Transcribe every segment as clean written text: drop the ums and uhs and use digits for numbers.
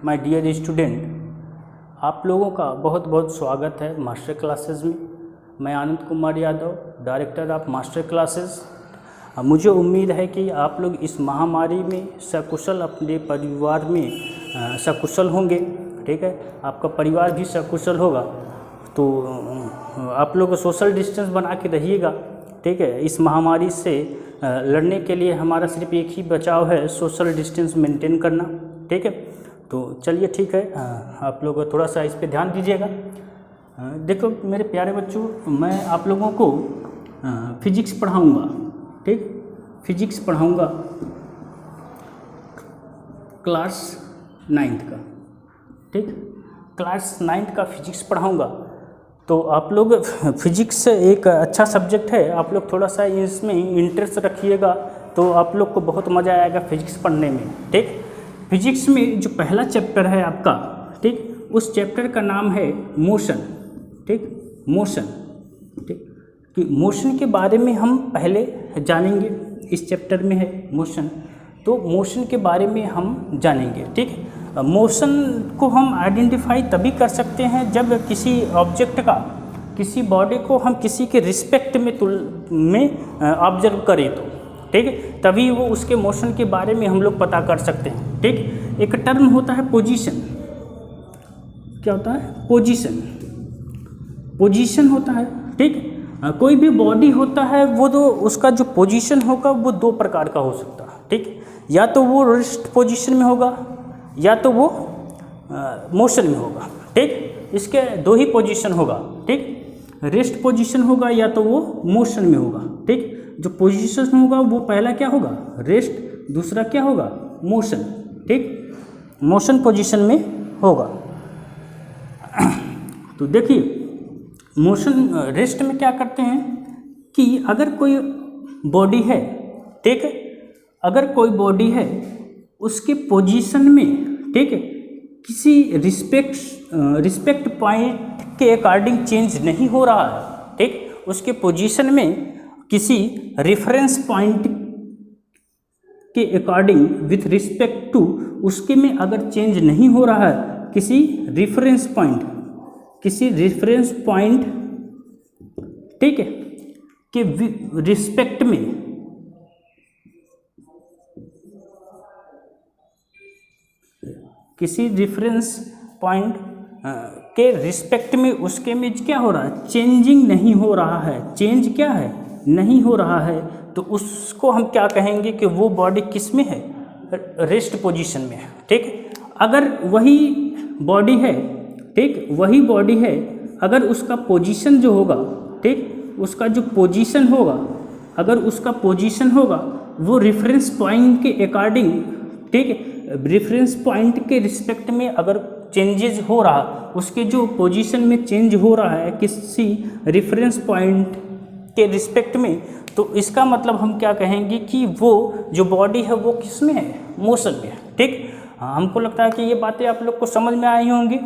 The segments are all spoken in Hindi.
माय डियर स्टूडेंट, आप लोगों का बहुत बहुत स्वागत है मास्टर क्लासेस में। मैं Anand Kumar Yadav, director of master classes. मुझे उम्मीद है कि आप लोग इस महामारी में सकुशल अपने परिवार में सकुशल होंगे। ठीक है, आपका परिवार भी सकुशल होगा। तो आप लोग सोशल डिस्टेंस बना के रहिएगा। ठीक है, इस महामारी से लड़ने के लिए हमारा सिर्फ एक ही बचाव है, सोशल डिस्टेंस मेंटेन करना। ठीक है, तो चलिए ठीक है, आप लोग थोड़ा सा इस पे ध्यान दीजिएगा। देखो मेरे प्यारे बच्चों, मैं आप लोगों को फिजिक्स पढ़ाऊँगा। ठीक, फिजिक्स पढ़ाऊँगा क्लास 9th का। ठीक, क्लास 9th का फिजिक्स पढ़ाऊँगा। तो आप लोग फिजिक्स एक अच्छा सब्जेक्ट है, आप लोग थोड़ा सा इसमें इंटरेस्ट रखिएगा तो आप लोग को बहुत मज़ा आएगा फिजिक्स पढ़ने में। ठीक, फिजिक्स में जो पहला चैप्टर है आपका, ठीक, उस चैप्टर का नाम है मोशन। ठीक, मोशन। ठीक, कि मोशन के बारे में हम पहले जानेंगे। इस चैप्टर में है मोशन, तो मोशन के बारे में हम जानेंगे। ठीक, मोशन को हम आइडेंटिफाई तभी कर सकते हैं जब किसी ऑब्जेक्ट का, किसी बॉडी को हम किसी के रिस्पेक्ट में ऑब्जर्व करें तो ठीक है, तभी वो उसके मोशन के बारे में हम लोग पता कर सकते हैं। ठीक, एक टर्म होता है पोजीशन। क्या होता है? पोजीशन। पोजीशन होता है। ठीक, कोई भी बॉडी होता है वो तो उसका जो पोजीशन होगा वो दो प्रकार का हो सकता है। ठीक, या तो वो रेस्ट पोजीशन में होगा या तो वो मोशन में होगा। ठीक, इसके दो ही पोजीशन होगा। ठीक, रेस्ट पोजीशन होगा या तो वो मोशन में होगा। ठीक, जो पोजीशन होगा वो पहला क्या होगा? रेस्ट, दूसरा क्या होगा? मोशन। ठीक, मोशन पोजीशन में होगा। तो देखिए, मोशन रेस्ट में क्या करते हैं कि अगर कोई बॉडी है, ठीक है, अगर कोई बॉडी है उसके पोजीशन में, ठीक है, किसी रिस्पेक्ट पॉइंट के अकॉर्डिंग चेंज नहीं हो रहा है। ठीक, उसके पोजीशन में किसी रेफरेंस पॉइंट के अकॉर्डिंग विथ रिस्पेक्ट टू उसके में अगर चेंज नहीं हो रहा है, किसी रेफरेंस पॉइंट, ठीक है, के रिस्पेक्ट में, किसी रेफरेंस पॉइंट के रिस्पेक्ट में उसके में क्या हो रहा है? चेंजिंग नहीं हो रहा है। चेंज क्या है? नहीं हो रहा है। तो उसको हम क्या कहेंगे कि वो बॉडी किस में है? रेस्ट पोजीशन में है। ठीक, अगर वही बॉडी है, ठीक, वही बॉडी है, अगर उसका पोजीशन जो होगा, ठीक, उसका जो पोजीशन होगा, अगर उसका पोजीशन होगा वो रेफरेंस पॉइंट के अकॉर्डिंग, ठीक, रेफरेंस पॉइंट के रिस्पेक्ट में अगर चेंजेस हो रहा, उसके जो पोजीशन में चेंज हो रहा है किसी रेफरेंस पॉइंट के रिस्पेक्ट में, तो इसका मतलब हम क्या कहेंगे कि वो जो बॉडी है वो किस में है? मोशन में है। ठीक, हमको लगता है कि ये बातें आप लोग को समझ में आई होंगी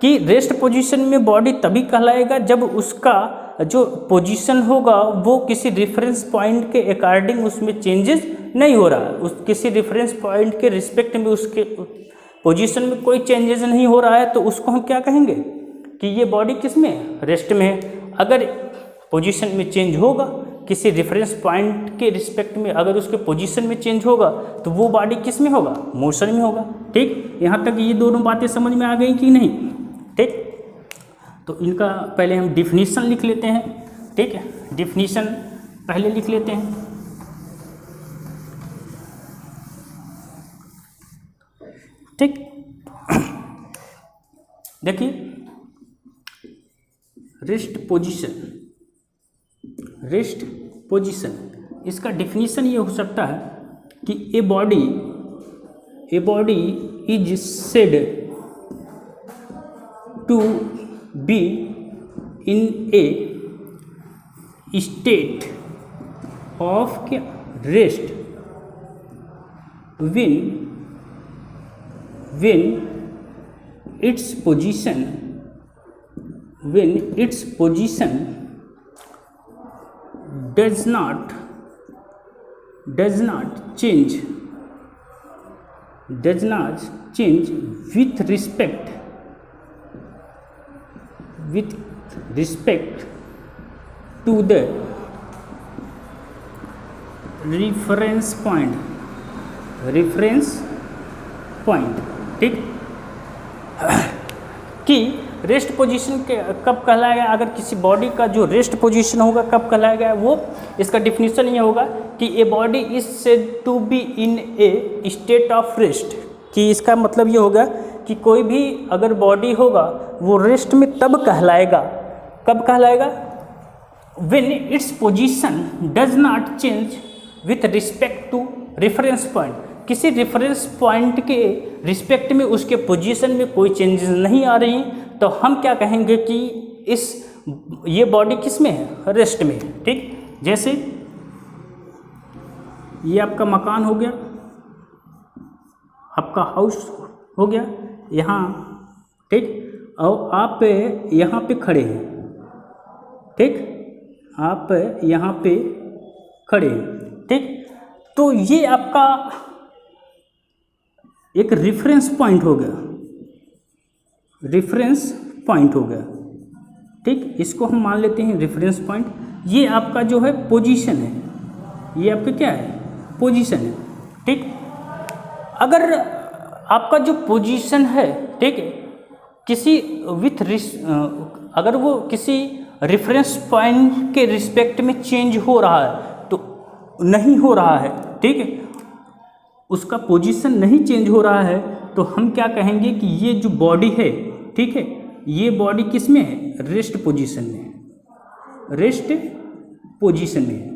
कि रेस्ट पोजीशन में बॉडी तभी कहलाएगा जब उसका जो पोजीशन होगा वो किसी रेफरेंस पॉइंट के अकॉर्डिंग उसमें चेंजेस नहीं हो रहा है। उस किसी रेफरेंस पॉइंट के रिस्पेक्ट में उसके पोजीशन में कोई चेंजेस नहीं हो रहा है, तो उसको हम क्या कहेंगे कि ये बॉडी किस में है? रेस्ट में है। अगर पोजीशन में चेंज होगा, किसी रेफरेंस पॉइंट के रिस्पेक्ट में अगर उसके पोजीशन में चेंज होगा तो वो बॉडी किस में होगा? मोशन में होगा। ठीक, यहाँ तक ये दोनों बातें समझ में आ गई कि नहीं? ठीक, तो इनका पहले हम डिफिनीशन लिख लेते हैं। ठीक है, डिफिनीशन पहले लिख लेते हैं। ठीक, देखिए, रेस्ट पोजीशन, इसका डिफिनीशन ये हो सकता है कि a body is said to be in a state of rest when its position does not change does not change with respect to the reference point, ठीक। कि रेस्ट पोजीशन के कब कहलाएगा, अगर किसी बॉडी का जो रेस्ट पोजीशन होगा कब कहलाएगा, वो इसका डिफिनीशन ये होगा कि a body is said to be in a state of rest. कि इसका मतलब ये होगा कि कोई भी अगर बॉडी होगा वो रेस्ट में तब कहलाएगा, कब कहलाएगा, when its position does not change with respect to reference point. किसी रेफरेंस पॉइंट के रिस्पेक्ट में उसके पोजीशन में कोई चेंजेस नहीं आ रही, तो हम क्या कहेंगे कि ये बॉडी किस में है, रेस्ट में, ठीक। जैसे ये आपका मकान हो गया, आपका हाउस हो गया यहाँ, ठीक, और आप यहाँ पे खड़े हैं, ठीक, आप यहाँ पे खड़े हैं, ठीक। तो ये आपका एक रेफरेंस पॉइंट हो गया, रेफरेंस पॉइंट हो गया, ठीक। इसको हम मान लेते हैं रेफरेंस पॉइंट। ये आपका जो है पोजीशन है, ये आपका क्या है, पोजीशन है, ठीक। अगर आपका जो पोजीशन है, ठीक, किसी अगर वो किसी रेफरेंस पॉइंट के रिस्पेक्ट में चेंज हो रहा है तो नहीं हो रहा है, ठीक है, उसका पोजीशन नहीं चेंज हो रहा है, तो हम क्या कहेंगे कि ये जो बॉडी है, ठीक है, ये बॉडी किस में है, रेस्ट पोजीशन में है, रेस्ट पोजीशन में है।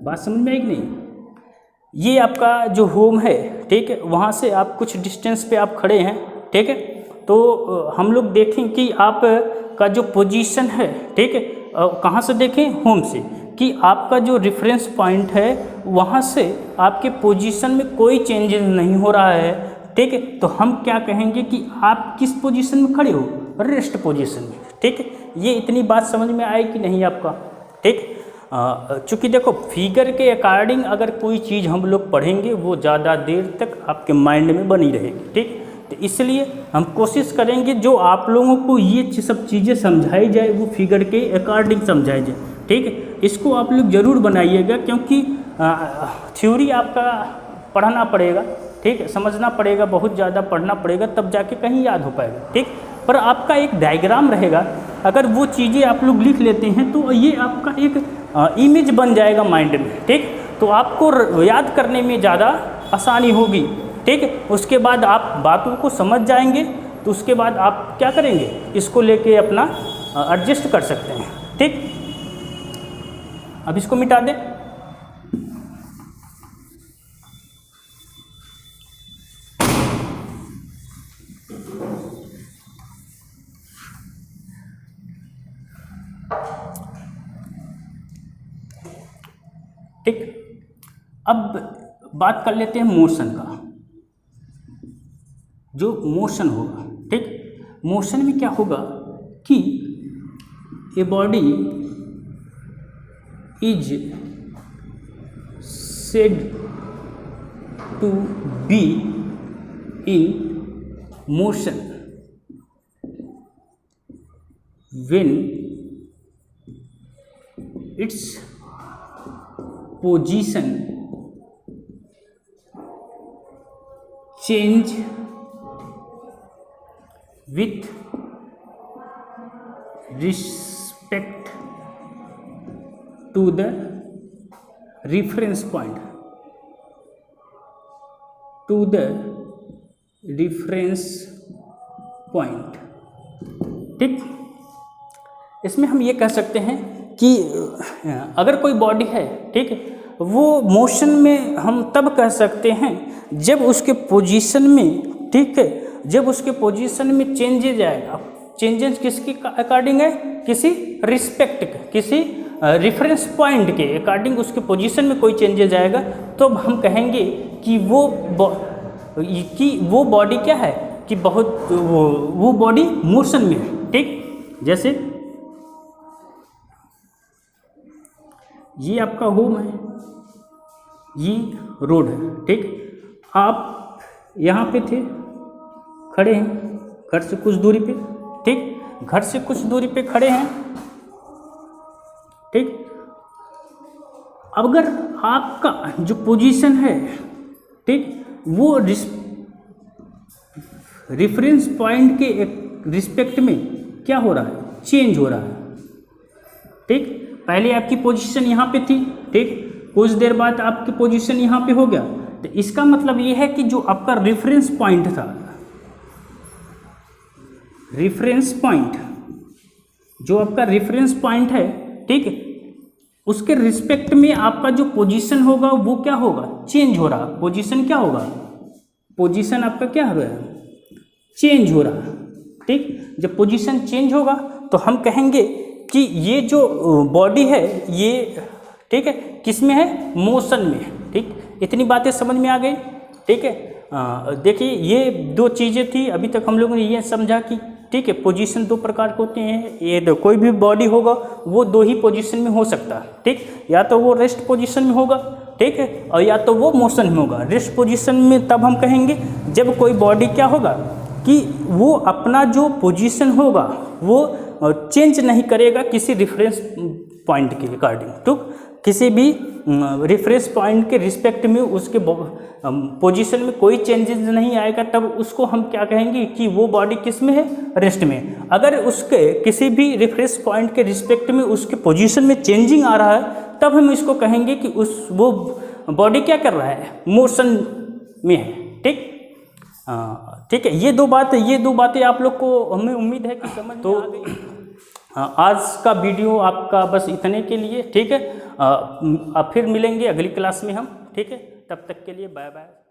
बात समझ में आई कि नहीं। ये आपका जो होम है, ठीक है, वहाँ से आप कुछ डिस्टेंस पे आप खड़े हैं, ठीक है, तो हम लोग देखें कि आप का जो पोजीशन है, ठीक है, कहाँ से देखें, होम से, कि आपका जो रेफरेंस पॉइंट है वहाँ से आपके पोजीशन में कोई चेंजेस नहीं हो रहा है, ठीक है, तो हम क्या कहेंगे कि आप किस पोजीशन में खड़े हो, रेस्ट पोजीशन में, ठीक है। ये इतनी बात समझ में आई कि नहीं आपका, ठीक। चूँकि देखो फिगर के अकॉर्डिंग अगर कोई चीज़ हम लोग पढ़ेंगे वो ज़्यादा देर तक आपके माइंड में बनी रहेगी, ठीक। तो इसलिए हम कोशिश करेंगे जो आप लोगों को ये सब चीज़ें समझाई जाए वो फिगर के अकॉर्डिंग समझाई जाए, ठीक है। इसको आप लोग ज़रूर बनाइएगा, क्योंकि थ्योरी आपका पढ़ना पड़ेगा, ठीक है, समझना पड़ेगा, बहुत ज़्यादा पढ़ना पड़ेगा, तब जाके कहीं याद हो पाएगा, ठीक। पर आपका एक डायग्राम रहेगा, अगर वो चीज़ें आप लोग लिख लेते हैं तो ये आपका एक इमेज बन जाएगा माइंड में, ठीक। तो आपको याद करने में ज़्यादा आसानी होगी, ठीक है। उसके बाद आप बातों को समझ जाएंगे, तो उसके बाद आप क्या करेंगे, इसको लेके अपना एडजस्ट कर सकते हैं, ठीक। अब इसको मिटा दें। ठीक, अब बात कर लेते हैं मोशन का। जो मोशन होगा, ठीक, मोशन में क्या होगा कि a body is said to be in motion when its position change with respect to the reference point, to the reference point, ठीक। इसमें हम ये कह सकते हैं कि अगर कोई बॉडी है, ठीक है, वो मोशन में हम तब कह सकते हैं जब उसके पोजीशन में, ठीक है, जब उसके पोजीशन में चेंजेज आएगा। चेंजेस किसके अकॉर्डिंग है, किसी रिस्पेक्ट के, किसी रेफरेंस पॉइंट के अकॉर्डिंग उसके पोजीशन में कोई चेंजेज आएगा, तो हम कहेंगे कि वो बॉडी क्या है, कि वो बॉडी मोशन में है, ठीक। जैसे ये आपका होम है, ये रोड है, ठीक। आप यहाँ पे थे, खड़े हैं घर से कुछ दूरी पे, ठीक, घर से कुछ दूरी पे खड़े हैं, ठीक। अगर आपका जो पोजीशन है, ठीक, वो रेफरेंस पॉइंट के रिस्पेक्ट में क्या हो रहा है, चेंज हो रहा है, ठीक। पहले आपकी पोजीशन यहाँ पे थी, ठीक, कुछ देर बाद आपकी पोजीशन यहाँ पे हो गया, तो इसका मतलब ये है कि जो आपका रेफरेंस पॉइंट था, रेफरेंस पॉइंट, जो आपका रेफरेंस पॉइंट है, ठीक, उसके रिस्पेक्ट में आपका जो पोजीशन होगा वो क्या होगा, चेंज हो रहा। पोजीशन क्या होगा, पोजीशन आपका क्या हो रहा है, चेंज हो रहा, ठीक। जब पोजीशन चेंज होगा तो हम कहेंगे कि ये जो बॉडी है ये, ठीक है, किस में है, मोशन में है, ठीक। इतनी बातें समझ में आ गई, ठीक है। देखिए ये दो चीज़ें थी, अभी तक हम लोगों ने ये समझा कि, ठीक है, पोजीशन दो प्रकार के होते हैं। ये कोई भी बॉडी होगा वो दो ही पोजीशन में हो सकता है, ठीक, या तो वो रेस्ट पोजीशन में होगा, ठीक है, और या तो वो मोशन में होगा। रेस्ट पोजीशन में तब हम कहेंगे जब कोई बॉडी क्या होगा कि वो अपना जो पोजीशन होगा वो चेंज नहीं करेगा किसी रेफरेंस पॉइंट के अकॉर्डिंग, तो किसी भी रेफरेंस पॉइंट के रिस्पेक्ट में उसके पोजीशन में कोई चेंजेस नहीं आएगा, तब उसको हम क्या कहेंगे कि वो बॉडी किस में है, रेस्ट में। अगर उसके किसी भी रेफरेंस पॉइंट के रिस्पेक्ट में उसके पोजीशन में चेंजिंग आ रहा है, तब हम इसको कहेंगे कि वो बॉडी क्या कर रहा है, मोशन में है, ठीक। ठीक है, ये दो बातें आप लोग को हमें उम्मीद है कि समझ में आ गई। आज का वीडियो आपका बस इतने के लिए, ठीक है। अब फिर मिलेंगे अगली क्लास में हम, ठीक है। तब तक के लिए बाय बाय।